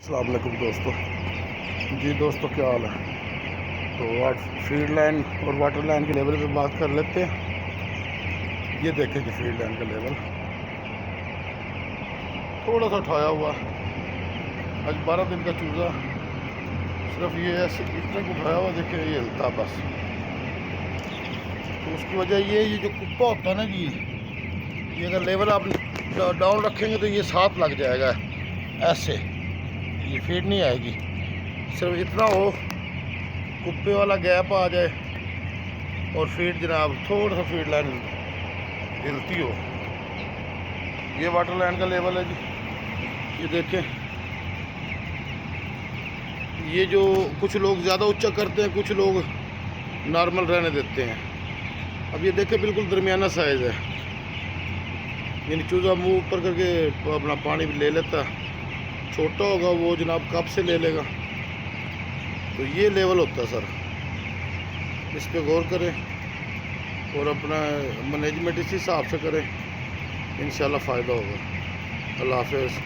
अस्सलाम वालेकुम दोस्तों। जी दोस्तों, क्या हाल है? तो आज फीड लाइन और वाटर लाइन के लेवल पे बात कर लेते हैं। ये देखें कि फीड लाइन का लेवल थोड़ा सा उठाया हुआ। आज 12 दिन का चूज़ा सिर्फ ये ऐसे इतने को उठाया हुआ, देखें ये हिलता बस। तो उसकी वजह ये जो कुप्पा होता है ना जी, ये अगर लेवल आप डाउन रखेंगे तो ये साथ लग जाएगा ऐसे, ये फीड नहीं आएगी। सिर्फ इतना हो कुप्पे वाला गैप आ जाए और फीड जनाब थोड़ा सा फीड लाइन हिलती हो। ये वाटर लाइन का लेवल है जी, ये देखें। ये जो कुछ लोग ज़्यादा ऊंचा करते हैं, कुछ लोग नॉर्मल रहने देते हैं। अब ये देखें बिल्कुल दरमियाना साइज़ है, यानी चूज़ा मुंह ऊपर करके अपना पानी ले लेता। छोटा होगा वो जनाब कप से ले लेगा। तो ये लेवल होता है सर, इस पे गौर करें और अपना मैनेजमेंट इसी हिसाब से करें, इंशाल्लाह फ़ायदा होगा। अल्लाह हाफ़िज़।